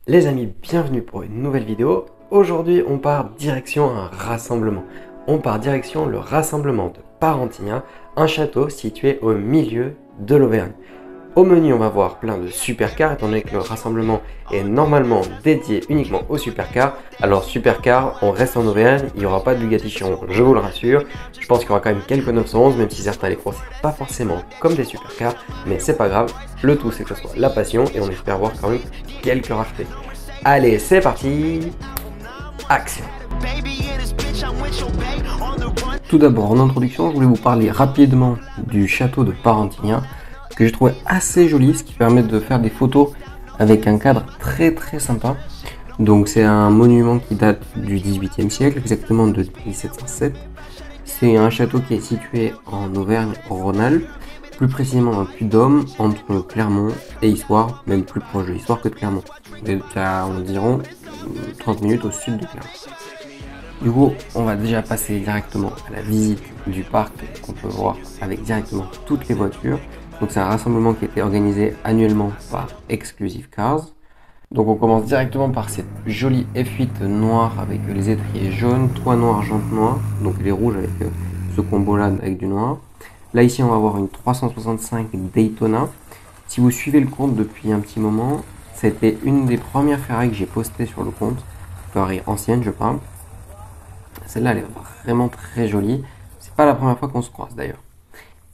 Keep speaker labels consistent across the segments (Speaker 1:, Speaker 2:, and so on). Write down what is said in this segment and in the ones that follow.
Speaker 1: Les amis, bienvenue pour une nouvelle vidéo. Aujourd'hui, on part direction un rassemblement. On part direction le rassemblement de Parentignan, un château situé au milieu de l'Auvergne. Au menu, on va voir plein de supercars, étant donné que le rassemblement est normalement dédié uniquement aux supercars. Alors supercars, on reste en Auvergne, il n'y aura pas de Bugatti Chiron, je vous le rassure. Je pense qu'il y aura quand même quelques 911, même si certains les considèrent pas forcément comme des supercars, mais c'est pas grave. Le tout, c'est que ce soit la passion et on espère voir quand même quelques raretés. Allez, c'est parti, action! Tout d'abord, en introduction, je voulais vous parler rapidement du château de Parentignan, que j'ai trouvé assez joli, ce qui permet de faire des photos avec un cadre très sympa. Donc c'est un monument qui date du XVIIIe siècle, exactement de 1707. C'est un château qui est situé en Auvergne-Rhône-Alpes, plus précisément dans Puy-de-Dôme, entre Clermont et Issoire, même plus proche de Issoire que de Clermont. C'est à environ 30 minutes au sud de Clermont. Du coup, on va déjà passer directement à la visite du parc qu'on peut voir avec directement toutes les voitures. Donc c'est un rassemblement qui a été organisé annuellement par Exclusive Cars. Donc on commence directement par cette jolie F8 noire avec les étriers jaunes, toit noir, jantes noires, donc les rouges avec ce combo là avec du noir. Là ici on va avoir une 365 Daytona. Si vous suivez le compte depuis un petit moment, c'était une des premières Ferrari que j'ai postées sur le compte. Ferrari ancienne je parle. Celle-là elle est vraiment très jolie. C'est pas la première fois qu'on se croise d'ailleurs.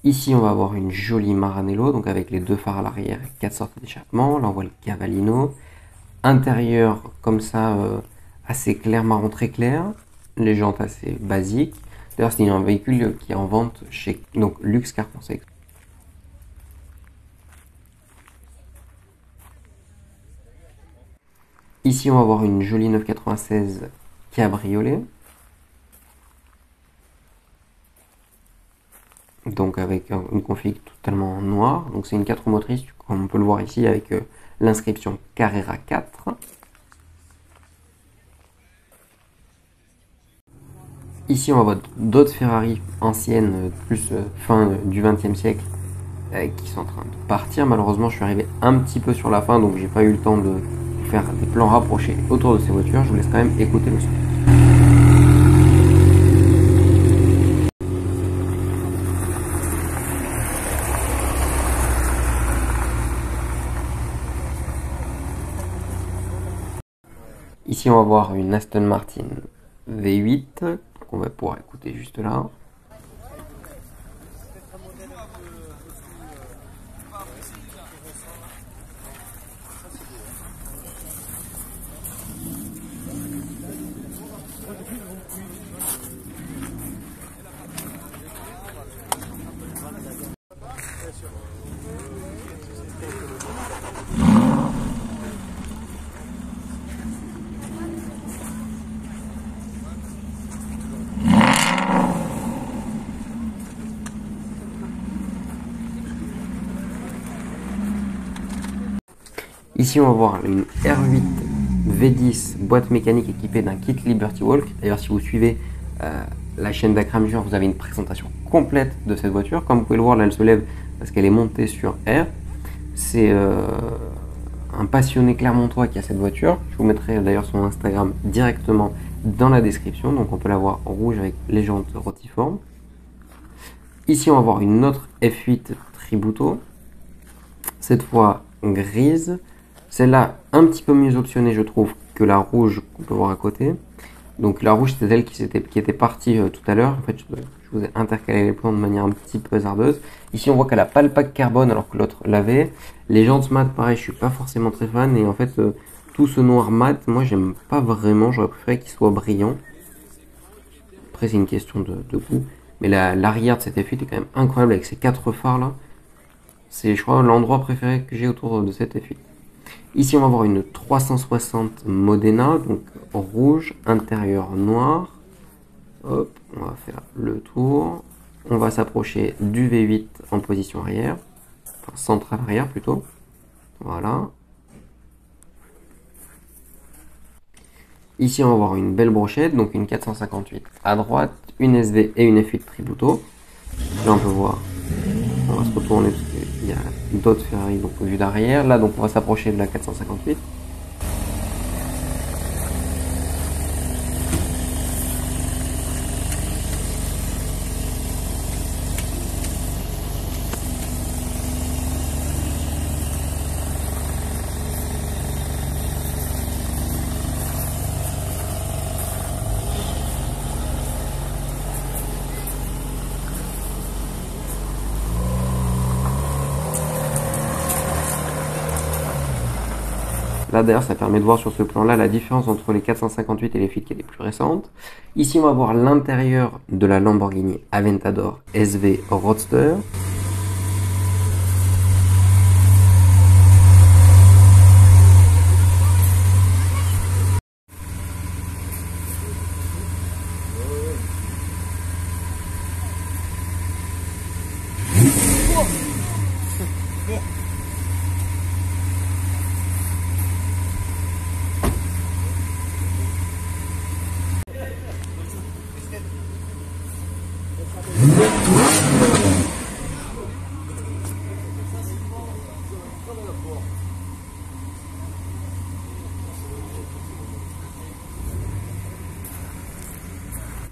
Speaker 1: Ici, on va avoir une jolie Maranello, donc avec les deux phares à l'arrière et 4 sorties d'échappement. Là, on voit le Cavallino. Intérieur, comme ça, assez clair, marron très clair. Les jantes assez basiques. D'ailleurs, c'est un véhicule qui est en vente chez donc, Luxe Car Conseil. Ici, on va avoir une jolie 996 cabriolet. Donc avec une config totalement noire. Donc c'est une 4 roues motrices, comme on peut le voir ici avec l'inscription Carrera 4. Ici on va voir d'autres Ferrari anciennes, plus fin du 20e siècle, qui sont en train de partir. Malheureusement je suis arrivé un petit peu sur la fin, donc j'ai pas eu le temps de faire des plans rapprochés autour de ces voitures. Je vous laisse quand même écouter le son. Ici, on va voir une Aston Martin V8 qu'on va pouvoir écouter juste là. Ici, on va voir une R8 V10 boîte mécanique équipée d'un kit Liberty Walk. D'ailleurs, si vous suivez la chaîne d'Akram Junior, vous avez une présentation complète de cette voiture. Comme vous pouvez le voir, là, elle se lève parce qu'elle est montée sur R. C'est un passionné clermontois qui a cette voiture. Je vous mettrai d'ailleurs son Instagram directement dans la description. Donc, on peut la voir en rouge avec les jantes rotiformes. Ici, on va voir une autre F8 Tributo. Cette fois grise. Celle-là, un petit peu mieux optionnée, je trouve, que la rouge qu'on peut voir à côté. Donc la rouge, c'était elle qui était partie tout à l'heure. En fait, je vous ai intercalé les plans de manière un petit peu hasardeuse. Ici, on voit qu'elle n'a pas le pack carbone alors que l'autre l'avait. Les jantes mat, pareil, je suis pas forcément très fan. Et en fait, tout ce noir mat, moi, j'aime pas vraiment. J'aurais préféré qu'il soit brillant. Après, c'est une question de goût. Mais l'arrière de cette F8 est quand même incroyable avec ces 4 phares là. C'est, je crois, l'endroit préféré que j'ai autour de cette F8. Ici, on va voir une 360 Modena, donc rouge, intérieur noir. Hop, on va faire le tour. On va s'approcher du V8 en position arrière, enfin centrale arrière plutôt. Voilà. Ici, on va voir une belle brochette, donc une 458 à droite, une SV et une F8 Tributo. Là, on peut voir, on va se retourner parce qu'il y a d'autres Ferrari donc vue d'arrière. Là, donc on va s'approcher de la 458. Là d'ailleurs ça permet de voir sur ce plan là la différence entre les 458 et les Fit qui est les plus récentes. Ici on va voir l'intérieur de la Lamborghini Aventador SV Roadster.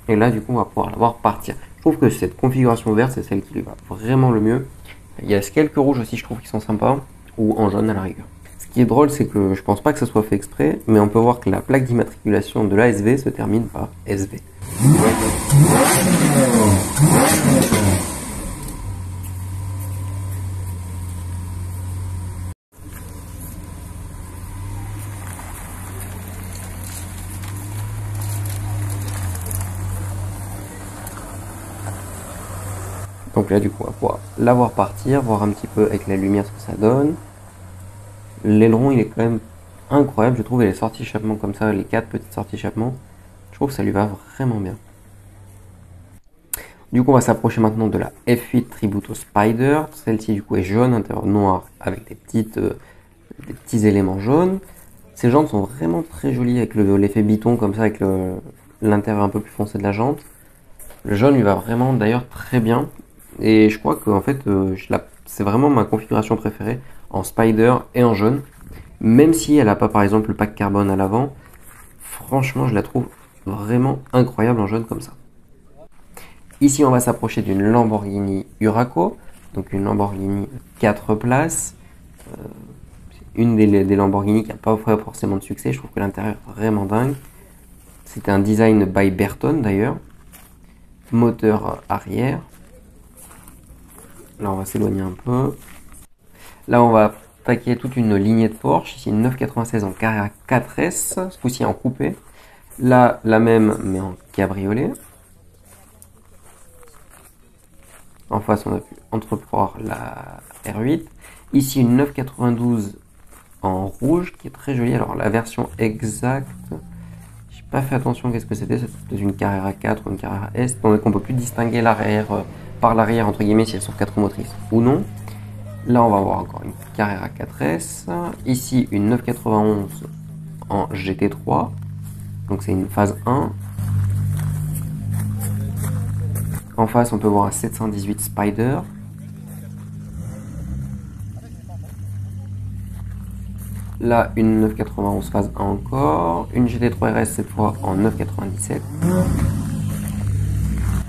Speaker 1: Et là, du coup, on va pouvoir la voir partir. Je trouve que cette configuration verte, c'est celle qui lui va vraiment le mieux. Il y a quelques rouges aussi, je trouve, qui sont sympas, ou en jaune à la rigueur. Ce qui est drôle, c'est que je pense pas que ça soit fait exprès, mais on peut voir que la plaque d'immatriculation de la SV se termine par SV. Donc là, du coup, on va pouvoir la voir partir, voir un petit peu avec la lumière ce que ça donne. L'aileron, il est quand même incroyable, je trouve, et les sorties échappement comme ça, les 4 petites sorties échappement, je trouve que ça lui va vraiment bien. Du coup, on va s'approcher maintenant de la F8 Tributo Spider. Celle-ci, du coup, est jaune, intérieur noir, avec des petits éléments jaunes. Ces jantes sont vraiment très jolies avec l'effet biton, comme ça, avec l'intérieur un peu plus foncé de la jante. Le jaune lui va vraiment, d'ailleurs, très bien. Et je crois que en fait, c'est vraiment ma configuration préférée en Spider et en jaune. Même si elle n'a pas par exemple le pack carbone à l'avant, franchement je la trouve vraiment incroyable en jaune comme ça. Ici on va s'approcher d'une Lamborghini Huraco, donc une Lamborghini 4 places. Une des Lamborghini qui n'a pas forcément de succès, je trouve que l'intérieur est vraiment dingue. C'est un design by Bertone d'ailleurs. Moteur arrière. Là, on va s'éloigner un peu. Là, on va attaquer toute une lignée de Porsche. Ici, une 996 en Carrera 4S, ce coup-ci en coupé. Là, la même, mais en cabriolet. En face, on a pu entrevoir la R8. Ici, une 992 en rouge, qui est très jolie. Alors, la version exacte, j'ai pas fait attention qu'est-ce que c'était. C'était une Carrera 4 ou une Carrera S. Donc, on peut plus distinguer l'arrière par l'arrière, entre guillemets, si elles sont 4 motrices ou non. Là, on va avoir encore une Carrera 4S. Ici, une 991 en GT3. Donc, c'est une phase 1. En face, on peut voir un 718 Spider. Là, une 991 phase 1 encore. Une GT3 RS, cette fois en 997.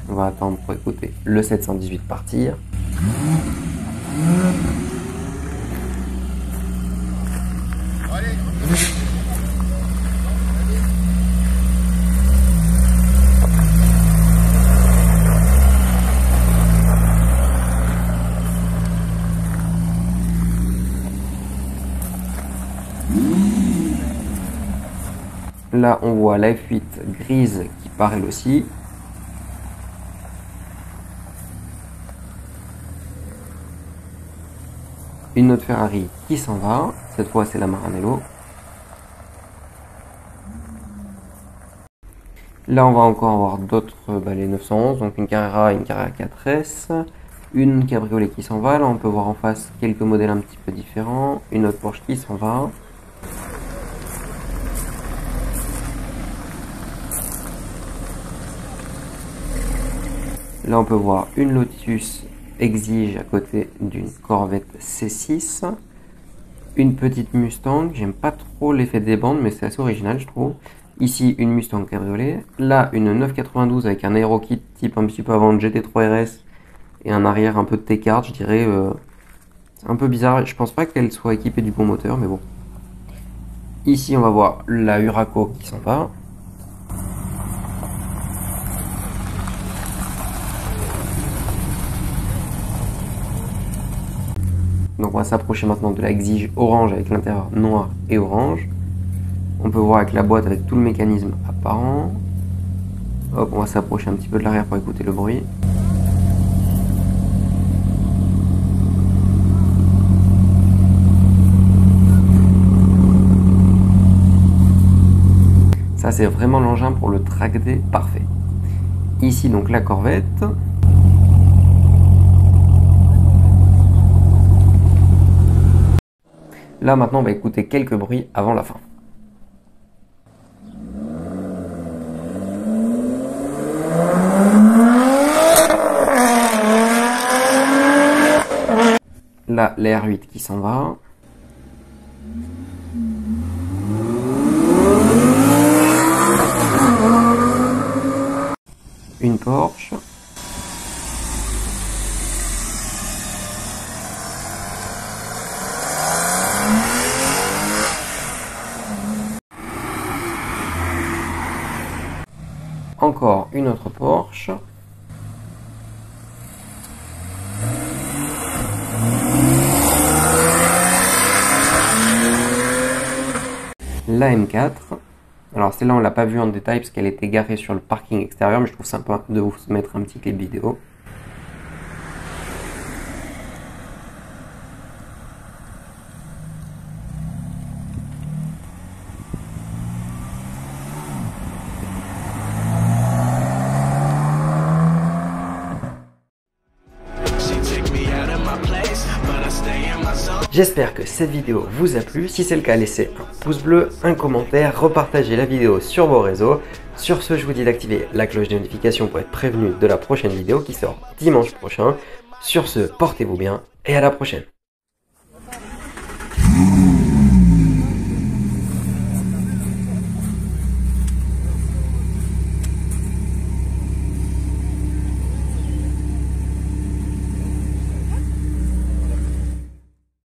Speaker 1: On va attendre pour écouter le 718 partir. Là, on voit la F8 grise qui part elle aussi. Une autre Ferrari qui s'en va. Cette fois, c'est la Maranello. Là, on va encore avoir d'autres, les 911. Donc une Carrera 4S. Une cabriolet qui s'en va. Là, on peut voir en face quelques modèles un petit peu différents. Une autre Porsche qui s'en va. Là, on peut voir une Lotus Exige à côté d'une Corvette C6. Une petite Mustang. J'aime pas trop l'effet des bandes, mais c'est assez original, je trouve. Ici, une Mustang cabriolet. Là, une 992 avec un aérokit type un petit peu avant de GT3 RS et un arrière un peu de T-Card, je dirais. C'est un peu bizarre. Je pense pas qu'elle soit équipée du bon moteur, mais bon. Ici, on va voir la Huraco qui s'en va. Donc on va s'approcher maintenant de la Exige orange avec l'intérieur noir et orange. On peut voir avec la boîte avec tout le mécanisme apparent. Hop, on va s'approcher un petit peu de l'arrière pour écouter le bruit. Ça c'est vraiment l'engin pour le track day parfait. Ici donc la Corvette. Là maintenant on va écouter quelques bruits avant la fin. Là la R8 qui s'en va. Une Porsche. Encore une autre Porsche. La M4. Alors celle-là on l'a pas vue en détail parce qu'elle était garée sur le parking extérieur, mais je trouve sympa de vous mettre un petit clip vidéo. J'espère que cette vidéo vous a plu. Si c'est le cas, laissez un pouce bleu, un commentaire, repartagez la vidéo sur vos réseaux. Sur ce, je vous dis d'activer la cloche de notification pour être prévenu de la prochaine vidéo qui sort dimanche prochain. Sur ce, portez-vous bien et à la prochaine.